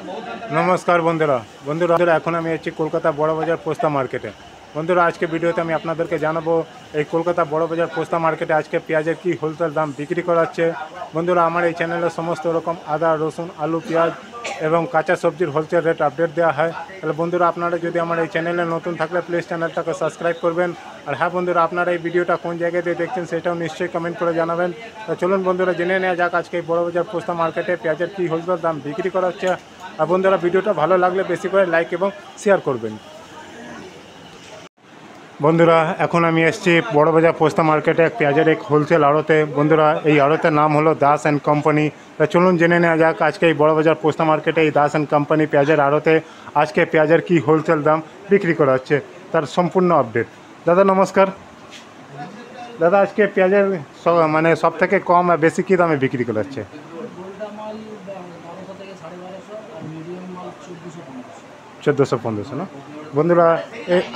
नमस्कार बंधुरा बंधुरा এখন আমি আছি কলকাতা বড় বাজার পোস্তা মার্কেটে। বন্ধুরা আজকে ভিডিওতে আমি আপনাদেরকে জানাবো এই কলকাতা বড় বাজার পোস্তা মার্কেটে আজকে পেঁয়াজের কি হোলসেল দাম বিক্রি করা হচ্ছে। বন্ধুরা আমার এই চ্যানেলে সমস্ত রকম আদা রসুন আলু পেঁয়াজ এবং কাঁচা সবজির হোলসেল রেট আপডেট দেওয়া হয়। তাহলে বন্ধুরা আপনারা যদি আমার এই চ্যানেলে নতুন থাকলে প্লিজ চ্যানেলটাকে সাবস্ক্রাইব করবেন। আর হ্যাঁ বন্ধুরা আপনারা এই ভিডিওটা কোন জায়গায় দিয়ে দেখছেন সেটাও নিশ্চয়ই কমেন্ট করে জানাবেন। তো চলুন বন্ধুরা জেনে নেওয়া যাক আজকে এই বড় বাজার পোস্তা মার্কেটে পেঁয়াজের কি হোলসেল দাম বিক্রি করা হচ্ছে। আর বন্ধুরা ভিডিওটা ভালো লাগলে বেশি করে লাইক এবং শেয়ার করবেন। বন্ধুরা এখন আমি এসেছি বড়বাজার পোস্তা মার্কেটে এক পেঁয়াজের এক হোলসেল আড়তে। বন্ধুরা এই আড়তের নাম হলো দাস অ্যান্ড কোম্পানি। তা চলুন জেনে নেওয়া যাক আজকে এই বড়বাজার পোস্তা মার্কেটে এই দাস অ্যান্ড কোম্পানি পেঁয়াজের আড়তে আজকে পেঁয়াজের কি হোলসেল দাম বিক্রি করা হচ্ছে তার সম্পূর্ণ আপডেট। দাদা নমস্কার। দাদা আজকে পেঁয়াজের মানে সব থেকে কম আর বেশি কী দামে বিক্রি করা হচ্ছে? 1400-1500 না বন্ধুরা।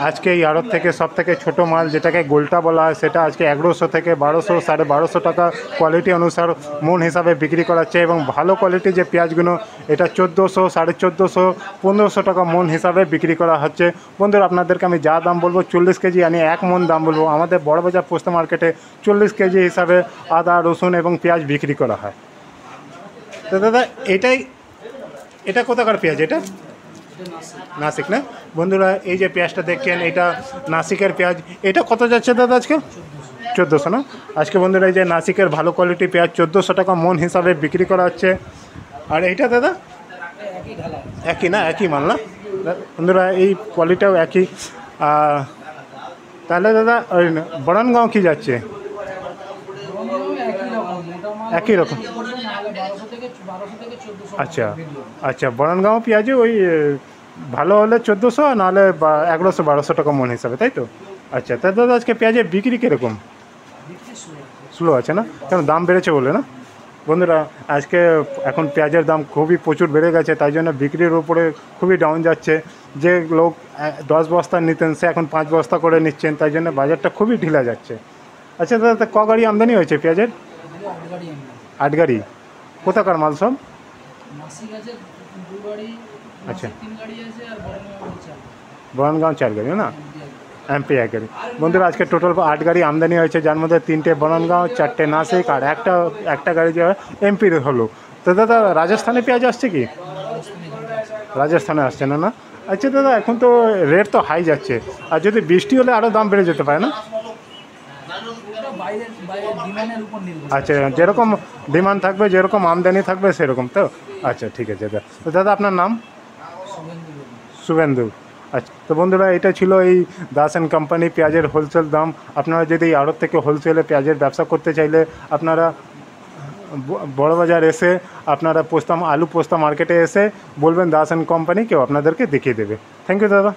আজকে এই আড়ত থেকে সব থেকে ছোটো মাল যেটাকে গোলটা বলা হয় সেটা আজকে 1100 থেকে 1200 1250 টাকা কোয়ালিটি অনুসার মন হিসাবে বিক্রি করা হচ্ছে। এবং ভালো কোয়ালিটি যে পেঁয়াজগুলো এটা 1400 1450 1500 টাকা মন হিসাবে বিক্রি করা হচ্ছে। বন্ধুরা আপনাদেরকে আমি যা দাম বলবো 40 কেজি আমি 1 মন দাম বলবো। আমাদের বড়বাজার পোস্তা মার্কেটে 40 কেজি হিসাবে আদা রসুন এবং পেঁয়াজ বিক্রি করা হয়। তো দাদা এটা কোথাকার পেঁয়াজ? এটা নাসিক না বন্ধুরা। এই যে পেঁয়াজটা দেখছেন এটা নাসিকের পেঁয়াজ। এটা কত যাচ্ছে দাদা আজকে? 1400 না আজকে বন্ধুরা। এই যে নাসিকের ভালো কোয়ালিটি পেঁয়াজ 1400 টাকা মন হিসাবে বিক্রি করা হচ্ছে। আর এইটা দাদা একই না, একই মাল না বন্ধুরা, এই কোয়ালিটিটাও একই। তাহলে দাদা ওই বরণগাঁও কী যাচ্ছে? একই রকম। আচ্ছা আচ্ছা, বরণগাঁও পেঁয়াজে ওই ভালো হলে 1400 আর নাহলে 1100-1200 টাকা মন হিসাবে, তাই তো? আচ্ছা তা দাদা আজকে পেঁয়াজের বিক্রি কীরকম? স্লো আছে না, কেন দাম বেড়েছে বলে না বন্ধুরা? আজকে এখন পেঁয়াজের দাম খুবই প্রচুর বেড়ে গেছে, তাই জন্য বিক্রির উপরে খুবই ডাউন যাচ্ছে। যে লোক 10 বস্তা নিতেন সে এখন 5 বস্তা করে নিচ্ছেন, তাই জন্য বাজারটা খুবই ঢিলা যাচ্ছে। আচ্ছা দাদা ক গাড়ি আমদানি হয়েছে পেঁয়াজের? 8 গাড়ি। কোথাকার মাল সব? আচ্ছা বরণগাঁও 4 গাড়ি না, এমপি 1 গাড়ি। বন্ধুরা আজকে টোটাল 8 গাড়ি আমদানি হয়েছে, যার মধ্যে 3টে বরণগাঁও 4টে নাসিক আর একটা গাড়ি যে এমপির হলো। তো দাদা রাজস্থানে পেঁয়াজ আসছে কি? রাজস্থানে আসছে না না। আচ্ছা দাদা এখন তো রেট তো হাই যাচ্ছে, আর যদি বৃষ্টি হলে আরও দাম বেড়ে যেতে পারে না? আচ্ছা যেরকম ডিমান্ড থাকবে যেরকম আমদানি থাকবে সেরকম তো। আচ্ছা ঠিক আছে দাদা। তো দাদা আপনার নাম? শুভেন্দু। আচ্ছা তো বন্ধুরা এটা ছিল এই দাস অ্যান্ড কোম্পানি পেঁয়াজের হোলসেল দাম। আপনারা যদি এই আড়ত থেকে হোলসেলে পেঁয়াজের ব্যবসা করতে চাইলে আপনারা বড়বাজার এসে আপনারা আলু পোস্তা মার্কেটে এসে বলবেন দাস অ্যান্ড কোম্পানি, কেউ আপনাদেরকে দেখিয়ে দেবে। থ্যাংক ইউ দাদা।